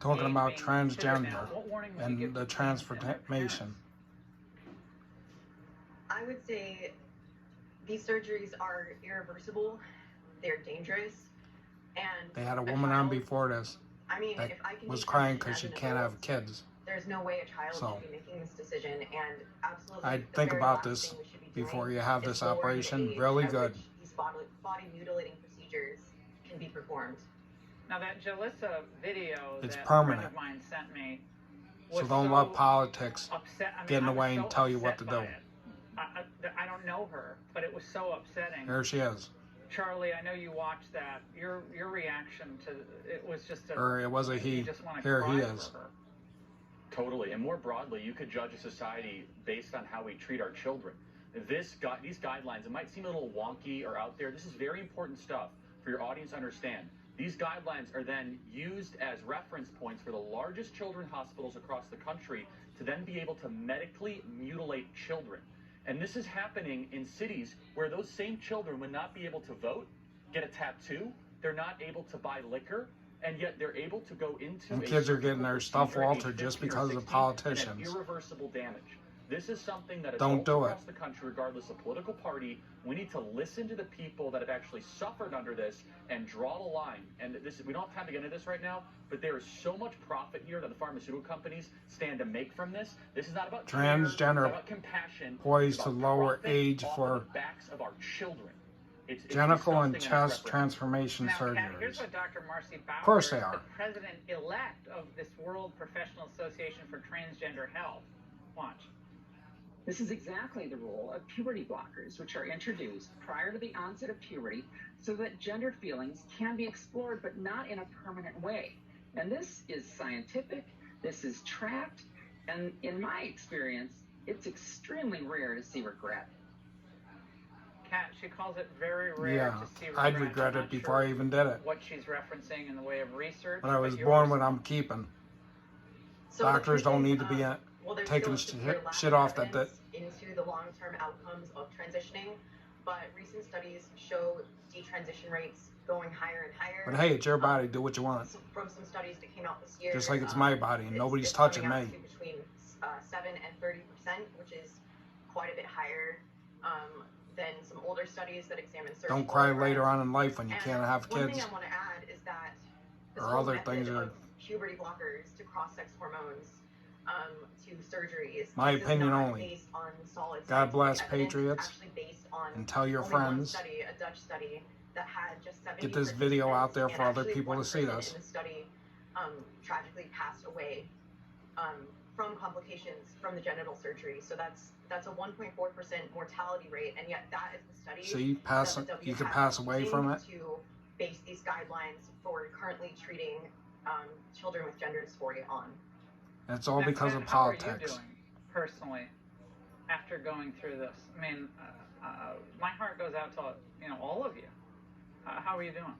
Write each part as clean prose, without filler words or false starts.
talking about being considered now. transgender What warning would you give and the to teens and their transformation. I would say these surgeries are irreversible, they're dangerous, and They had a woman on child, before this I mean, that if I can was be crying tested because as she an can't adult, have kids. there's no way a child So, should be making this decision, and absolutely I'd the think very about last this thing we should be before doing you have is this lowering the operation age really at good. which these body mutilating procedures can be performed. Now that Jalissa video It's that a permanent. friend of mine sent me So was don't let politics upset. I mean, get in I the was way so and tell you what to upset by do. it. I don't know her, but it was so upsetting. There she is. Charlie, I know you watched that. Your reaction to it was just a. Or it was a he. You just want to Here cry he for is. her. Totally. And more broadly, you could judge a society based on how we treat our children. These guidelines, it might seem a little wonky or out there. This is very important stuff for your audience to understand. These guidelines are then used as reference points for the largest children's hospitals across the country to then be able to medically mutilate children. And this is happening in cities where those same children would not be able to vote, get a tattoo, they're not able to buy liquor, and yet they're able to go into And a kids are surgical getting their stuff procedure at age altered just 15 or because of 16 politicians. and have irreversible damage. This is something that Don't adults do across it. the country, regardless of political party, we need to listen to the people that have actually suffered under this and draw the line. And this, we don't have time to get into this right now, but there is so much profit here that the pharmaceutical companies stand to make from this. This is not about care, it's Transgender not about compassion, poised it's to about lower profit age off for of the backs of our children. It's genital and disgusting it's chest reprehensible. transformation Now, Kat, here's surgeries. what Dr. Marcy Bowers, Of course they the are. president-elect of this World Professional Association for Transgender Health. Watch. This is exactly the role of puberty blockers, which are introduced prior to the onset of puberty so that gender feelings can be explored, but not in a permanent way. And this is scientific, this is tracked, and in my experience, it's extremely rare to see regret. Kat, she calls it very rare Yeah, to see regret. I'd regret I'm it not before sure I even did it. what she's referencing in the way of research. When I was but born, yours- what I'm keeping. So Doctors the don't truth need is, to be well, there's taking still a severe lack shit of off that evidence into the long-term outcomes of transitioning, but recent studies show detransition rates going higher and higher. But hey, it's your body. Do what you want. From some studies that came out this year, Just like it's my body and nobody's touching coming out me. to between 7 and 30%, which is quite a bit higher than some older studies that examine surgical. Don't cry later on in life when you And can't have one kids. thing I want to add is that this Or whole other method things are- of puberty blockers to cross-sex hormones to surgeries. My this is opinion not only. based on solid God bless scientific evidence. patriots. It's actually based on And tell your only one friends. study, a Dutch study that had just 70 Get this video out there for participants, other and people actually to see one this. person in the study tragically passed away from complications from the genital surgery. So that's a 1.4% mortality rate, and yet that is the study. See, that the you could WHO pass away using from it. to base these guidelines for currently treating children with gender dysphoria on. And it's all Now, because Kat, of how are you politics. doing personally after going through this? I mean, my heart goes out to all of you. How are you doing?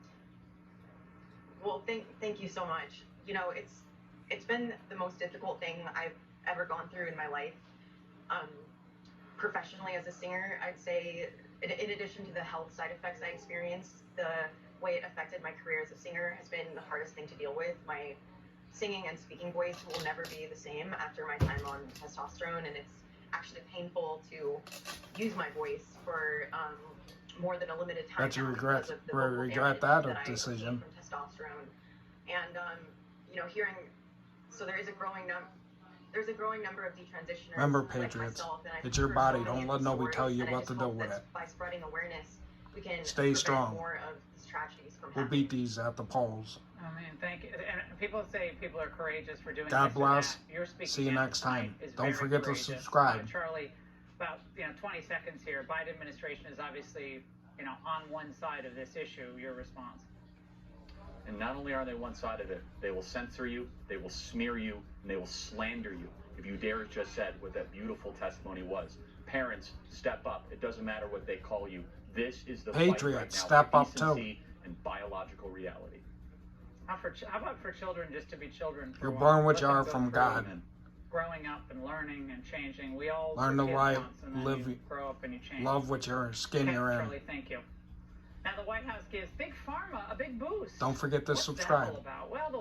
Well, thank you so much. You know, it's been the most difficult thing I've ever gone through in my life. Professionally as a singer, I'd say, in addition to the health side effects I experienced, the way it affected my career as a singer has been the hardest thing to deal with. My singing and speaking voice will never be the same after my time on testosterone, and it's actually painful to use my voice for more than a limited time. Bet you now regret- because of the vocal regret damage that I decision. received from testosterone. And hearing, so there's a growing number of detransitioners. Remember, like Patriots, myself, and I've it's your heard body. so many Don't of let these nobody tell stories, you and I what just to do hope with that it. by spreading awareness, we can Stay prevent strong. more of these tragedies from We'll happening. beat these at the polls. I mean, thank you. And people say people are courageous for doing God this bless. or that. You're speaking See you out next time. tonight is Don't very forget to courageous. subscribe. Charlie, about 20 seconds here. Biden administration is obviously on one side of this issue. Your response? And not only are they one side of it, they will censor you, they will smear you, and they will slander you if you dare just said what that beautiful testimony was. Parents, step up. It doesn't matter what they call you. This is the Patriots, fight right now step for up too. decency and biological reality. How about for children just to be children? For You're a born while? what Let you them are go from through God. Growing up and learning and changing. We all Learn were to kids live, once, and then live, you grow up and you change. love what your skin Okay, you're in. Charlie, thank you. Now the White House gives Big Pharma a big boost. Don't forget to What's that subscribe. all about? Well, the